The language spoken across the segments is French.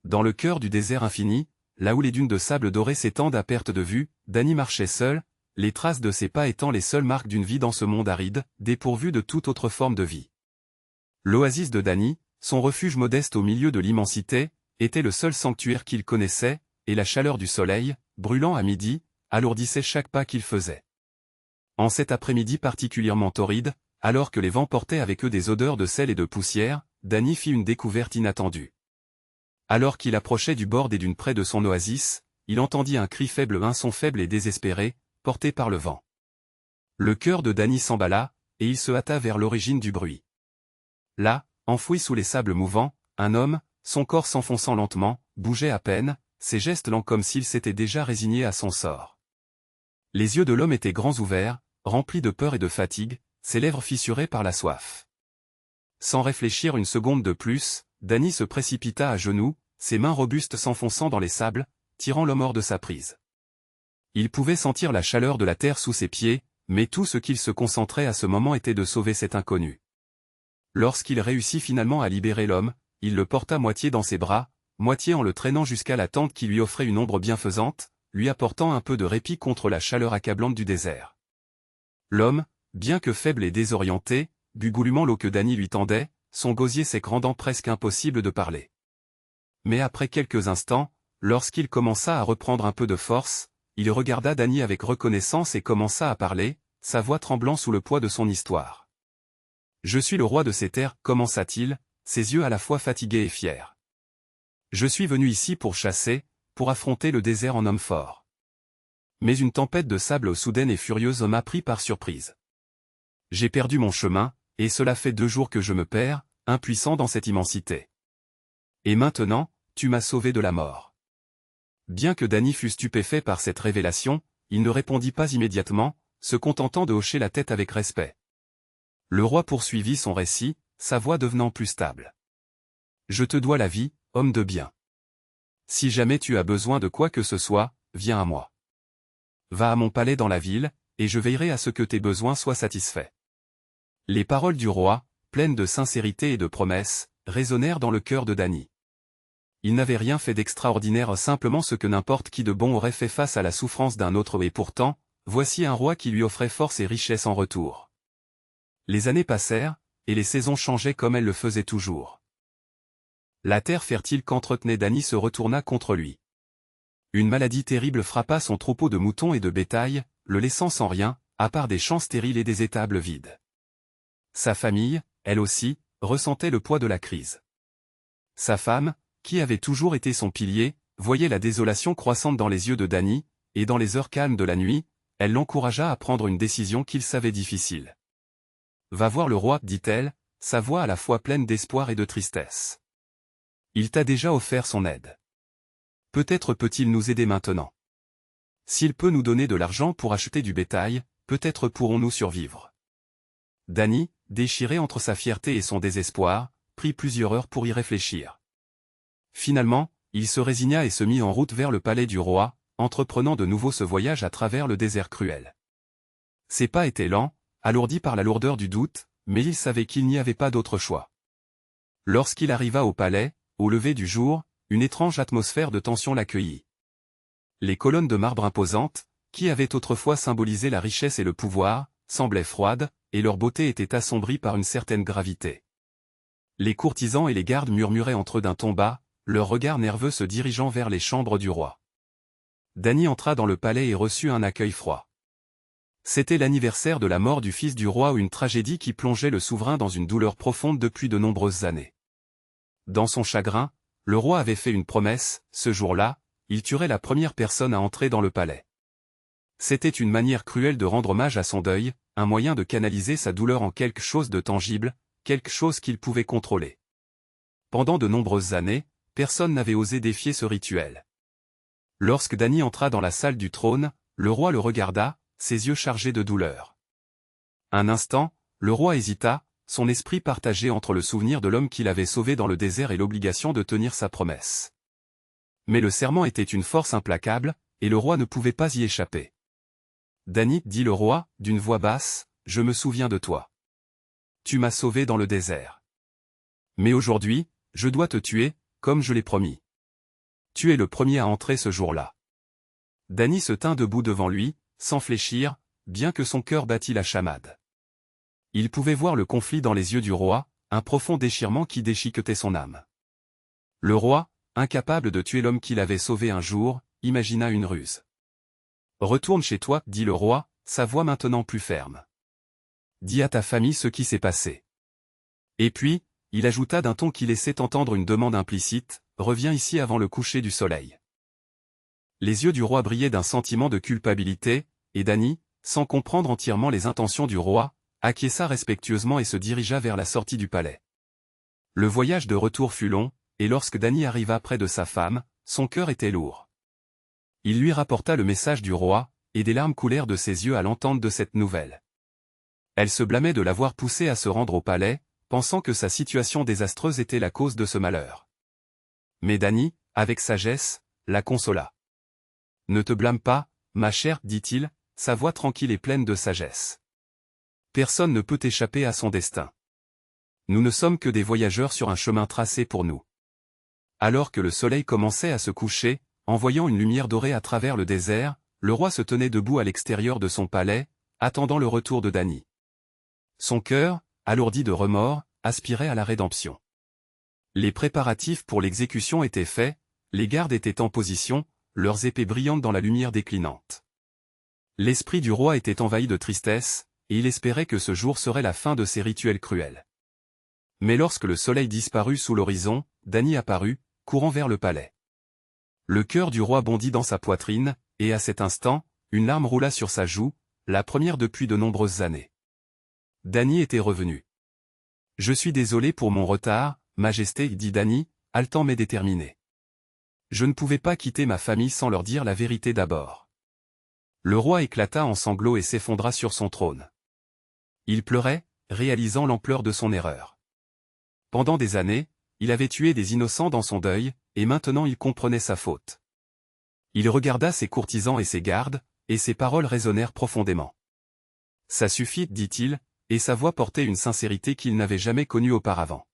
Dans le cœur du désert infini, là où les dunes de sable doré s'étendent à perte de vue, Dany marchait seul, les traces de ses pas étant les seules marques d'une vie dans ce monde aride, dépourvu de toute autre forme de vie. L'oasis de Dany, son refuge modeste au milieu de l'immensité, était le seul sanctuaire qu'il connaissait, et la chaleur du soleil, brûlant à midi, alourdissait chaque pas qu'il faisait. En cet après-midi particulièrement torride, alors que les vents portaient avec eux des odeurs de sel et de poussière, Dany fit une découverte inattendue. Alors qu'il approchait du bord des dunes près de son oasis, il entendit un son faible et désespéré, porté par le vent. Le cœur de Dany s'emballa, et il se hâta vers l'origine du bruit. Là, enfoui sous les sables mouvants, un homme, son corps s'enfonçant lentement, bougeait à peine, ses gestes lents comme s'il s'était déjà résigné à son sort. Les yeux de l'homme étaient grands ouverts, remplis de peur et de fatigue, ses lèvres fissurées par la soif. Sans réfléchir une seconde de plus, Dany se précipita à genoux, ses mains robustes s'enfonçant dans les sables, tirant l'homme hors de sa prise. Il pouvait sentir la chaleur de la terre sous ses pieds, mais tout ce qu'il se concentrait à ce moment était de sauver cet inconnu. Lorsqu'il réussit finalement à libérer l'homme, il le porta moitié dans ses bras, moitié en le traînant jusqu'à la tente qui lui offrait une ombre bienfaisante, lui apportant un peu de répit contre la chaleur accablante du désert. L'homme, bien que faible et désorienté, but goulûment l'eau que Dany lui tendait, son gosier sec rendant presque impossible de parler. Mais après quelques instants, lorsqu'il commença à reprendre un peu de force, il regarda Dany avec reconnaissance et commença à parler, sa voix tremblant sous le poids de son histoire. « Je suis le roi de ces terres, commença-t-il, ses yeux à la fois fatigués et fiers. Je suis venu ici pour chasser, pour affronter le désert en homme fort. Mais une tempête de sable soudaine et furieuse m'a pris par surprise. J'ai perdu mon chemin, et cela fait 2 jours que je me perds, impuissant dans cette immensité. Et maintenant, tu m'as sauvé de la mort. » Bien que Dany fût stupéfait par cette révélation, il ne répondit pas immédiatement, se contentant de hocher la tête avec respect. Le roi poursuivit son récit, sa voix devenant plus stable. « Je te dois la vie, homme de bien. Si jamais tu as besoin de quoi que ce soit, viens à moi. Va à mon palais dans la ville, et je veillerai à ce que tes besoins soient satisfaits. » Les paroles du roi, pleines de sincérité et de promesses, résonnèrent dans le cœur de Dany. Il n'avait rien fait d'extraordinaire, simplement ce que n'importe qui de bon aurait fait face à la souffrance d'un autre, et pourtant, voici un roi qui lui offrait force et richesse en retour. Les années passèrent, et les saisons changeaient comme elles le faisaient toujours. La terre fertile qu'entretenait Dany se retourna contre lui. Une maladie terrible frappa son troupeau de moutons et de bétail, le laissant sans rien, à part des champs stériles et des étables vides. Sa famille, elle aussi, ressentait le poids de la crise. Sa femme, qui avait toujours été son pilier, voyait la désolation croissante dans les yeux de Dany, et dans les heures calmes de la nuit, elle l'encouragea à prendre une décision qu'il savait difficile. « Va voir le roi, dit-elle, sa voix à la fois pleine d'espoir et de tristesse. Il t'a déjà offert son aide. Peut-être peut-il nous aider maintenant. S'il peut nous donner de l'argent pour acheter du bétail, peut-être pourrons-nous survivre. » Dany, déchiré entre sa fierté et son désespoir, prit plusieurs heures pour y réfléchir. Finalement, il se résigna et se mit en route vers le palais du roi, entreprenant de nouveau ce voyage à travers le désert cruel. Ses pas étaient lents, alourdis par la lourdeur du doute, mais il savait qu'il n'y avait pas d'autre choix. Lorsqu'il arriva au palais, au lever du jour, une étrange atmosphère de tension l'accueillit. Les colonnes de marbre imposantes, qui avaient autrefois symbolisé la richesse et le pouvoir, semblaient froides, et leur beauté était assombrie par une certaine gravité. Les courtisans et les gardes murmuraient entre eux d'un ton bas, leurs regards nerveux se dirigeant vers les chambres du roi. Dany entra dans le palais et reçut un accueil froid. C'était l'anniversaire de la mort du fils du roi, une tragédie qui plongeait le souverain dans une douleur profonde depuis de nombreuses années. Dans son chagrin, le roi avait fait une promesse, ce jour-là, il tuerait la première personne à entrer dans le palais. C'était une manière cruelle de rendre hommage à son deuil, un moyen de canaliser sa douleur en quelque chose de tangible, quelque chose qu'il pouvait contrôler. Pendant de nombreuses années, personne n'avait osé défier ce rituel. Lorsque Dany entra dans la salle du trône, le roi le regarda, ses yeux chargés de douleur. Un instant, le roi hésita, son esprit partagé entre le souvenir de l'homme qu'il avait sauvé dans le désert et l'obligation de tenir sa promesse. Mais le serment était une force implacable, et le roi ne pouvait pas y échapper. « Dany, dit le roi, d'une voix basse, je me souviens de toi. Tu m'as sauvé dans le désert. Mais aujourd'hui, je dois te tuer, comme je l'ai promis. tu es le premier à entrer ce jour-là. Dany se tint debout devant lui, sans fléchir, bien que son cœur battît la chamade. Il pouvait voir le conflit dans les yeux du roi, un profond déchirement qui déchiquetait son âme. Le roi, incapable de tuer l'homme qu'il avait sauvé un jour, imagina une ruse. « Retourne chez toi, dit le roi, sa voix maintenant plus ferme. Dis à ta famille ce qui s'est passé. » Et puis, il ajouta d'un ton qui laissait entendre une demande implicite, « Reviens ici avant le coucher du soleil. » Les yeux du roi brillaient d'un sentiment de culpabilité, et Dany, sans comprendre entièrement les intentions du roi, acquiesça respectueusement et se dirigea vers la sortie du palais. Le voyage de retour fut long, et lorsque Dany arriva près de sa femme, son cœur était lourd. Il lui rapporta le message du roi, et des larmes coulèrent de ses yeux à l'entente de cette nouvelle. Elle se blâmait de l'avoir poussé à se rendre au palais, pensant que sa situation désastreuse était la cause de ce malheur. Mais Dany, avec sagesse, la consola. « Ne te blâme pas, ma chère, dit-il, sa voix tranquille et pleine de sagesse. Personne ne peut échapper à son destin. Nous ne sommes que des voyageurs sur un chemin tracé pour nous. » Alors que le soleil commençait à se coucher, en voyant une lumière dorée à travers le désert, le roi se tenait debout à l'extérieur de son palais, attendant le retour de Dany. Son cœur, alourdi de remords, aspirait à la rédemption. Les préparatifs pour l'exécution étaient faits, les gardes étaient en position, leurs épées brillantes dans la lumière déclinante. L'esprit du roi était envahi de tristesse, et il espérait que ce jour serait la fin de ces rituels cruels. Mais lorsque le soleil disparut sous l'horizon, Dany apparut, courant vers le palais. Le cœur du roi bondit dans sa poitrine, et à cet instant, une larme roula sur sa joue, la première depuis de nombreuses années. Dany était revenu. « Je suis désolé pour mon retard, Majesté, dit Dany, haletant mais déterminé. Je ne pouvais pas quitter ma famille sans leur dire la vérité d'abord. » Le roi éclata en sanglots et s'effondra sur son trône. Il pleurait, réalisant l'ampleur de son erreur. Pendant des années, il avait tué des innocents dans son deuil, et maintenant il comprenait sa faute. Il regarda ses courtisans et ses gardes, et ses paroles résonnèrent profondément. « Ça suffit, dit-il, et sa voix portait une sincérité qu'il n'avait jamais connue auparavant.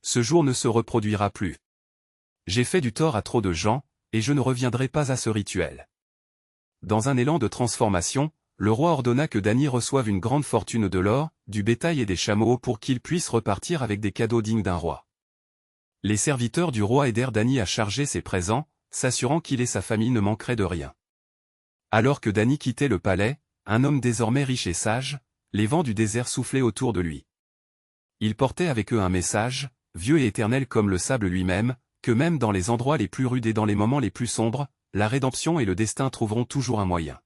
Ce jour ne se reproduira plus. J'ai fait du tort à trop de gens, et je ne reviendrai pas à ce rituel. » Dans un élan de transformation, le roi ordonna que Dany reçoive une grande fortune de l'or, du bétail et des chameaux pour qu'il puisse repartir avec des cadeaux dignes d'un roi. Les serviteurs du roi aidèrent Dany à charger ses présents, s'assurant qu'il et sa famille ne manqueraient de rien. Alors que Dany quittait le palais, un homme désormais riche et sage, les vents du désert soufflaient autour de lui. Ils portaient avec eux un message, vieux et éternel comme le sable lui-même, que même dans les endroits les plus rudes et dans les moments les plus sombres, la rédemption et le destin trouveront toujours un moyen.